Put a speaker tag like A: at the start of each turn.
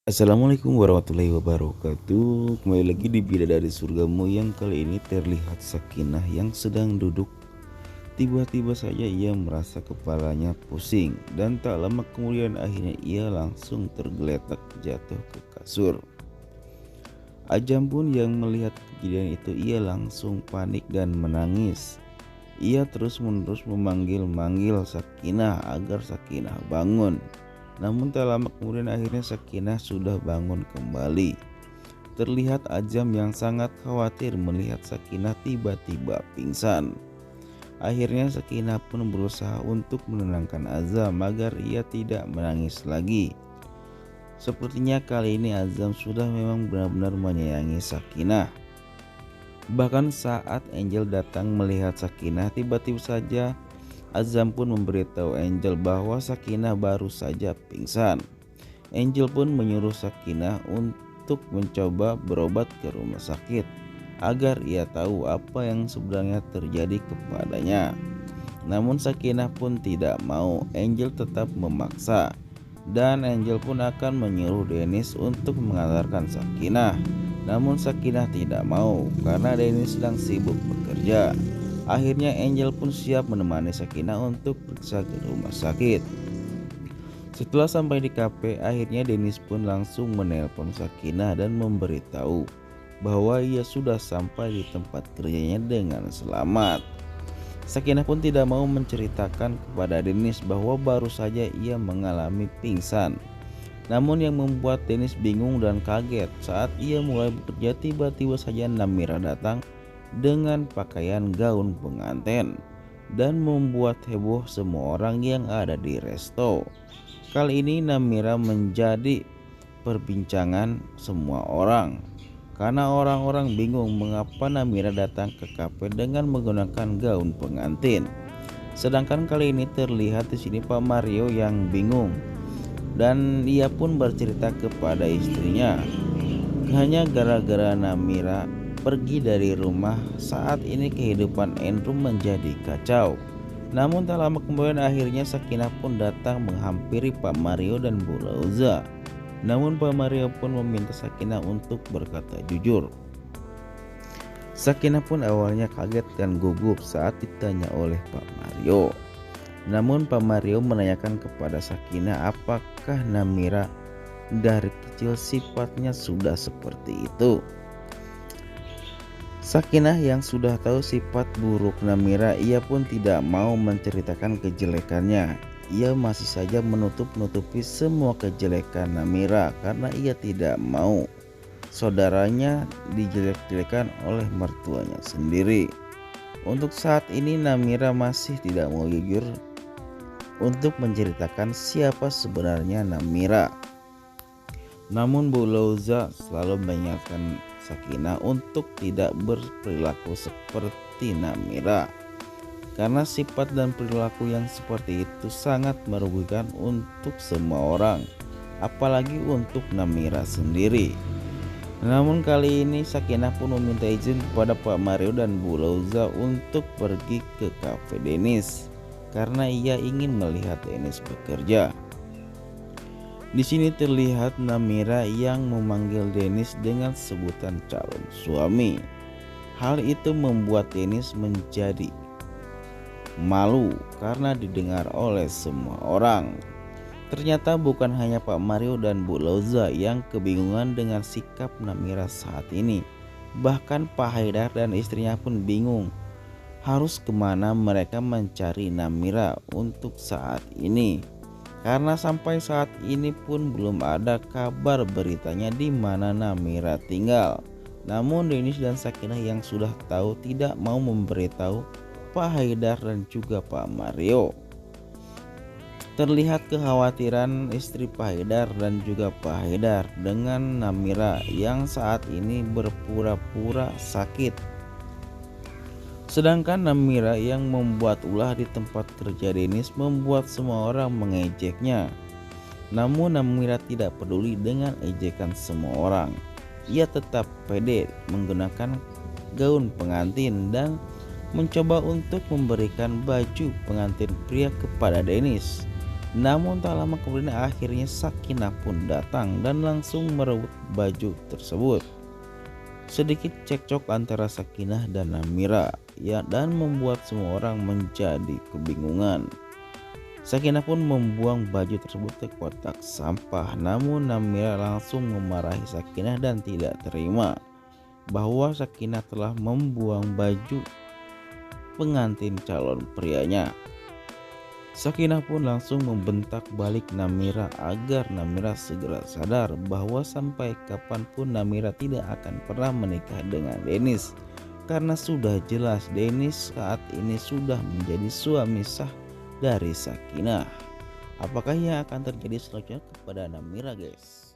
A: Assalamualaikum warahmatullahi wabarakatuh. Kembali lagi di Bidadari Surgamu, yang kali ini terlihat Sakinah yang sedang duduk. Tiba-tiba saja ia merasa kepalanya pusing, dan tak lama kemudian akhirnya ia langsung tergeletak jatuh ke kasur. Ajam pun yang melihat kejadian itu, ia langsung panik dan menangis. Ia terus-menerus memanggil-manggil Sakinah agar Sakinah bangun. Namun tak lama kemudian akhirnya Sakinah sudah bangun kembali. Terlihat Ajam yang sangat khawatir melihat Sakinah tiba-tiba pingsan. Akhirnya Sakinah pun berusaha untuk menenangkan Azam agar ia tidak menangis lagi. Sepertinya kali ini Azam sudah memang benar-benar menyayangi Sakinah. Bahkan saat Angel datang melihat Sakinah, tiba-tiba saja Azam pun memberitahu Angel bahwa Sakinah baru saja pingsan. Angel pun menyuruh Sakinah untuk mencoba berobat ke rumah sakit agar ia tahu apa yang sebenarnya terjadi kepadanya. Namun Sakinah pun tidak mau. Angel tetap memaksa, dan Angel pun akan menyuruh Dennis untuk mengantarkan Sakinah. Namun Sakinah tidak mau karena Dennis sedang sibuk bekerja. Akhirnya Angel pun siap menemani Sakinah untuk periksa ke rumah sakit. Setelah sampai di kafe, akhirnya Dennis pun langsung menelpon Sakinah dan memberitahu bahwa ia sudah sampai di tempat kerjanya dengan selamat. Sakinah pun tidak mau menceritakan kepada Dennis bahwa baru saja ia mengalami pingsan. Namun yang membuat Dennis bingung dan kaget saat ia mulai bekerja, tiba-tiba saja Namira datang dengan pakaian gaun pengantin dan membuat heboh semua orang yang ada di resto. Kali ini Namira menjadi perbincangan semua orang karena orang-orang bingung mengapa Namira datang ke kafe dengan menggunakan gaun pengantin. Sedangkan kali ini terlihat di sini Pak Mario yang bingung, dan ia pun bercerita kepada istrinya hanya gara-gara Namira pergi dari rumah. Saat ini kehidupan Andrew menjadi kacau. Namun tak lama kemudian akhirnya Sakinah pun datang menghampiri Pak Mario dan Bu Lauza. Namun Pak Mario pun meminta Sakinah untuk berkata jujur. Sakinah pun awalnya kaget dan gugup saat ditanya oleh Pak Mario. Namun Pak Mario menanyakan kepada Sakinah apakah Namira dari kecil sifatnya sudah seperti itu. Sakinah yang sudah tahu sifat buruk Namira, ia pun tidak mau menceritakan kejelekannya. Ia masih saja menutup-nutupi semua kejelekan Namira karena ia tidak mau saudaranya dijelek-jelekan oleh mertuanya sendiri. Untuk saat ini Namira masih tidak mau jujur untuk menceritakan siapa sebenarnya Namira. Namun Bu Lauza selalu mengingatkan Sakinah untuk tidak berperilaku seperti Namira karena sifat dan perilaku yang seperti itu sangat merugikan untuk semua orang, apalagi untuk Namira sendiri. Namun kali ini Sakinah pun meminta izin kepada Pak Mario dan Bu Lauza untuk pergi ke kafe Dennis karena ia ingin melihat Dennis bekerja. Di sini terlihat Namira yang memanggil Dennis dengan sebutan calon suami. Hal itu membuat Dennis menjadi malu karena didengar oleh semua orang. Ternyata bukan hanya Pak Mario dan Bu Lauza yang kebingungan dengan sikap Namira saat ini. Bahkan Pak Haidar dan istrinya pun bingung harus kemana mereka mencari Namira untuk saat ini. Karena sampai saat ini pun belum ada kabar beritanya di mana Namira tinggal. Namun Dennis dan Sakinah yang sudah tahu tidak mau memberitahu Pak Haidar dan juga Pak Mario. Terlihat kekhawatiran istri Pak Haidar dan juga Pak Haidar dengan Namira yang saat ini berpura-pura sakit. Sedangkan Namira yang membuat ulah di tempat kerja Dennis membuat semua orang mengejeknya. Namun Namira tidak peduli dengan ejekan semua orang. Ia tetap pede menggunakan gaun pengantin dan mencoba untuk memberikan baju pengantin pria kepada Dennis. Namun tak lama kemudian akhirnya Sakinah pun datang dan langsung merebut baju tersebut. Sedikit cekcok antara Sakinah dan Namira ya, dan membuat semua orang menjadi kebingungan. Sakinah pun membuang baju tersebut ke kotak sampah, namun Namira langsung memarahi Sakinah dan tidak terima bahwa Sakinah telah membuang baju pengantin calon prianya. Sakinah pun langsung membentak balik Namira agar Namira segera sadar bahwa sampai kapanpun Namira tidak akan pernah menikah dengan Dennis, karena sudah jelas Dennis saat ini sudah menjadi suami sah dari Sakinah. Apakah yang akan terjadi selanjutnya kepada Namira, guys?